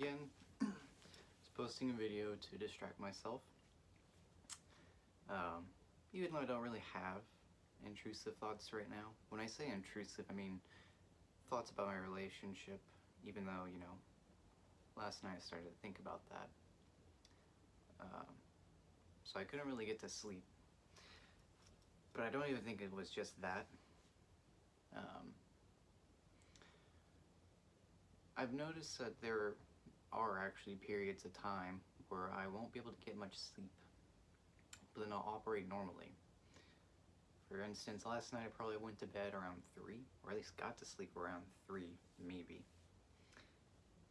again, just posting a video to distract myself. Um, Even though I don't really have intrusive thoughts right now. When I say intrusive, I mean thoughts about my relationship, even though, last night I started to think about that. So I couldn't really get to sleep. But I don't even think it was just that. I've noticed that there are actually periods of time where I won't be able to get much sleep, but then I'll operate normally. For instance, last night I probably went to bed around 3, or at least got to sleep around 3, maybe.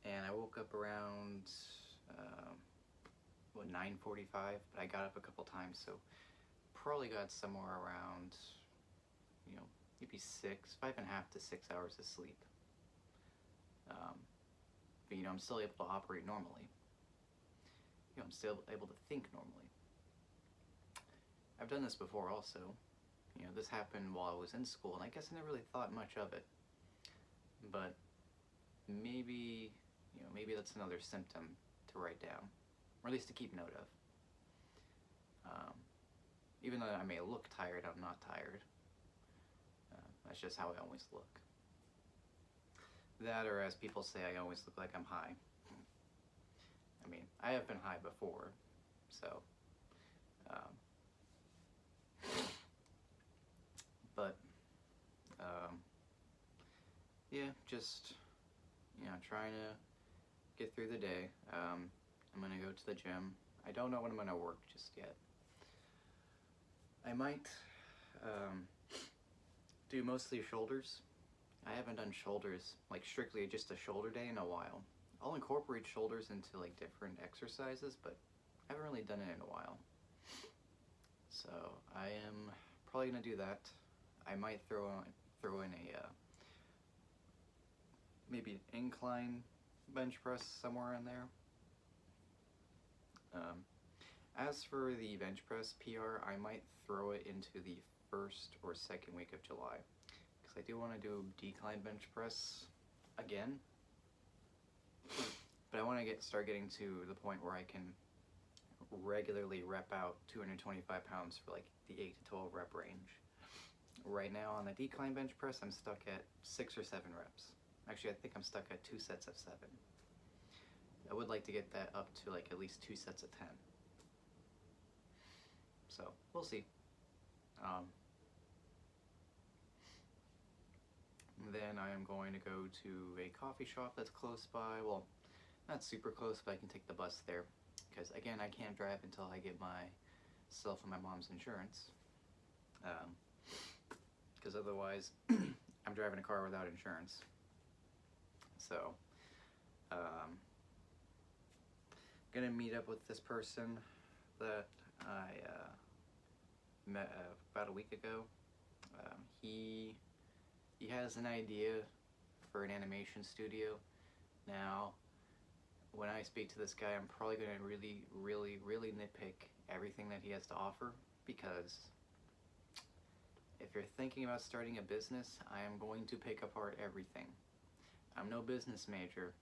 And I woke up around, 9:45, but I got up a couple times, so probably got somewhere around, maybe 5.5 to 6 hours of sleep. But, I'm still able to operate normally. I'm still able to think normally. I've done this before also. This happened while I was in school, and I guess I never really thought much of it. But maybe that's another symptom to write down, or at least to keep note of. Even though I may look tired, I'm not tired. That's just how I always look. That, or as people say, I always look like I'm high. I mean, I have been high before, so. But, yeah, just, trying to get through the day. I'm gonna go to the gym. I don't know when I'm gonna work just yet. I might do mostly shoulders. I haven't done shoulders, like strictly just a shoulder day, in a while. I'll incorporate shoulders into like different exercises, but I haven't really done it in a while. So I am probably gonna do that. I might throw in a maybe an incline bench press somewhere in there. As for the bench press PR, I might throw it into the first or second week of July, because I do want to do decline bench press again. But I want to start getting to the point where I can regularly rep out 225 pounds for like the 8 to 12 rep range. Right now on the decline bench press, I'm stuck at 6 or 7 reps. Actually, I think I'm stuck at 2 sets of 7. I would like to get that up to like at least 2 sets of 10. So, we'll see. Then I am going to go to a coffee shop that's close by. Well, not super close, but I can take the bus there. Because again, I can't drive until I get myself and my mom's insurance. Because otherwise, I'm driving a car without insurance. So, gonna meet up with this person that I met about a week ago. He has an idea for an animation studio. Now, when I speak to this guy, I'm probably going to really nitpick everything that he has to offer, because if you're thinking about starting a business, I am going to pick apart everything. I'm no business major,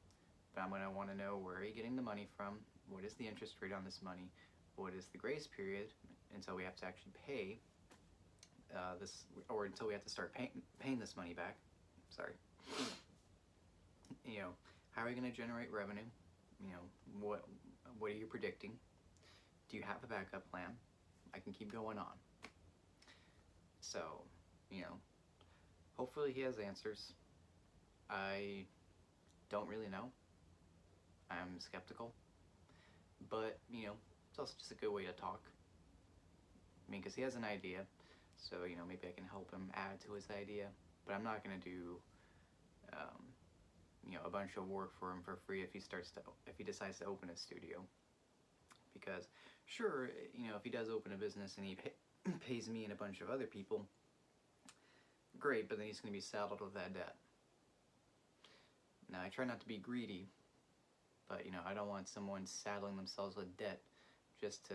but I'm going to want to know, where are you getting the money from? What is the interest rate on this money? What is the grace period until we have to actually pay this, or until we have to start paying this money back? Sorry. How are you going to generate revenue? What are you predicting? Do you have a backup plan? I can keep going on. So, hopefully he has answers. I don't really know. I'm skeptical. But, it's also just a good way to talk. I mean, because he has an idea, so, maybe I can help him add to his idea. But I'm not going to do, a bunch of work for him for free if he decides to open a studio. Because, sure, if he does open a business and he pays me and a bunch of other people, great, but then he's going to be saddled with that debt. Now, I try not to be greedy, but, I don't want someone saddling themselves with debt just to,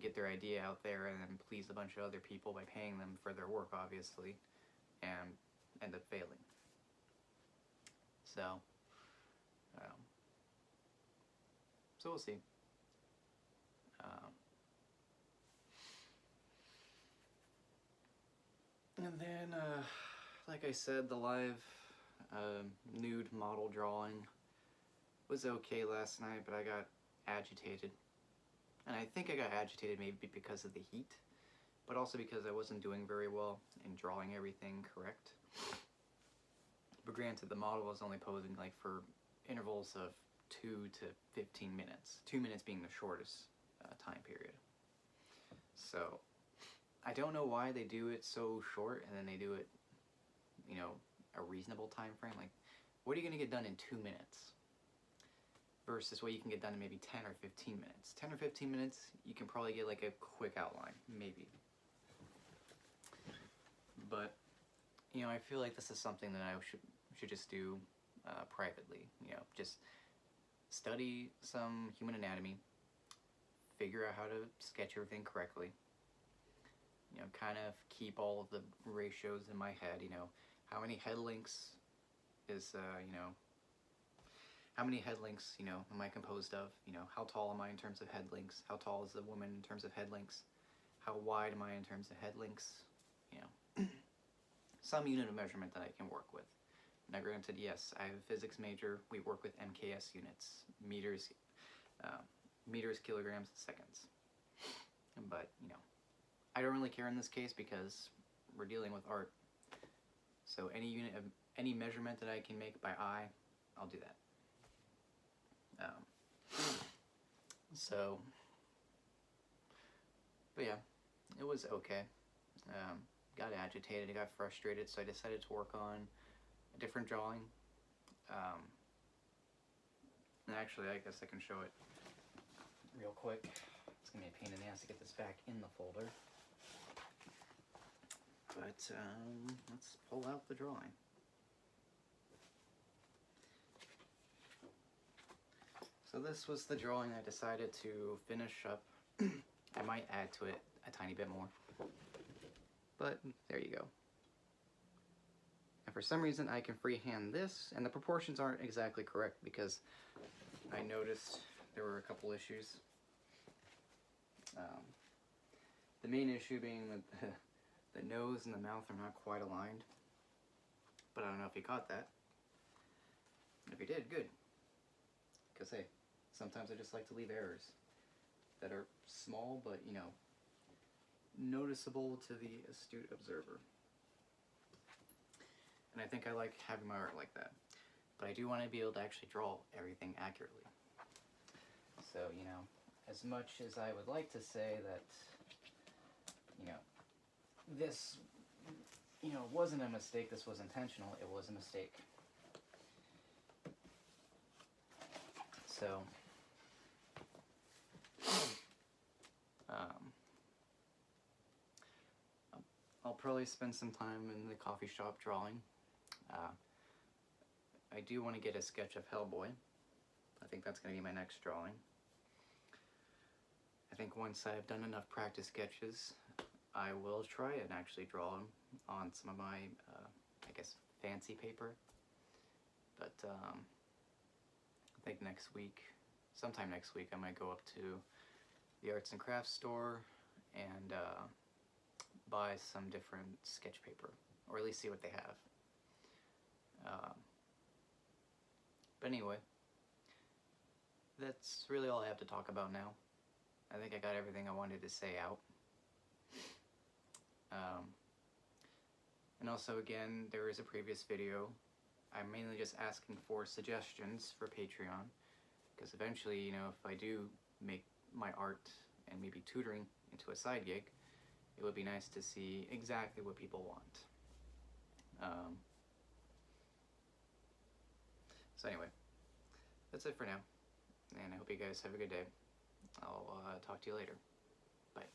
get their idea out there and then please a bunch of other people by paying them for their work, obviously, and end up failing. So, So we'll see. And then, like I said, the live nude model drawing was okay last night, but I got agitated. And I think I got agitated maybe because of the heat, but also because I wasn't doing very well in drawing everything correct. But granted, the model was only posing like for intervals of 2 to 15 minutes, 2 minutes being the shortest time period. So I don't know why they do it so short and then they do it, you know, a reasonable time frame. Like, what are you going to get done in 2 minutes versus what you can get done in maybe 10 or 15 minutes? 10 or 15 minutes, you can probably get like a quick outline, maybe. But, you know, I feel like this is something that I should just do privately. You know, just study some human anatomy, figure out how to sketch everything correctly. You know, kind of keep all of the ratios in my head. You know, how many head links is, you know, how many head links, you know, am I composed of? You know, how tall am I in terms of head links? How tall is the woman in terms of head links? How wide am I in terms of head links? You know, some unit of measurement that I can work with. Now, granted, yes, I have a physics major. We work with MKS units, meters, kilograms, seconds. But, you know, I don't really care in this case because we're dealing with art. So any unit of any measurement that I can make by eye, I'll do that. So, but yeah, it was okay. Got agitated, I got frustrated, so I decided to work on a different drawing. And actually, I guess I can show it real quick. It's gonna be a pain in the ass to get this back in the folder. But let's pull out the drawing. So this was the drawing I decided to finish up. I might add to it a tiny bit more. But there you go. And for some reason I can freehand this, and the proportions aren't exactly correct because I noticed there were a couple issues. The main issue being that the nose and the mouth are not quite aligned. But I don't know if you caught that. If you did, good. Because hey, sometimes I just like to leave errors that are small but, you know, noticeable to the astute observer. And I think I like having my art like that. But I do want to be able to actually draw everything accurately. So, you know, as much as I would like to say that, you know, this, you know, wasn't a mistake, this was intentional, it was a mistake. So, I'll probably spend some time in the coffee shop drawing. I do want to get a sketch of Hellboy. I think that's going to be my next drawing. I think once I've done enough practice sketches, I will try and actually draw him on some of my, I guess, fancy paper. But I think next week, sometime next week, I might go up to the arts and crafts store and buy some different sketch paper, or at least see what they have. But anyway, that's really all I have to talk about now. I think I got everything I wanted to say out. And also, again, there is a previous video. I'm mainly just asking for suggestions for Patreon, because eventually, you know, if I do make my art and maybe tutoring into a side gig, it would be nice to see exactly what people want. So anyway, that's it for now, and I hope you guys have a good day. I'll talk to you later. Bye.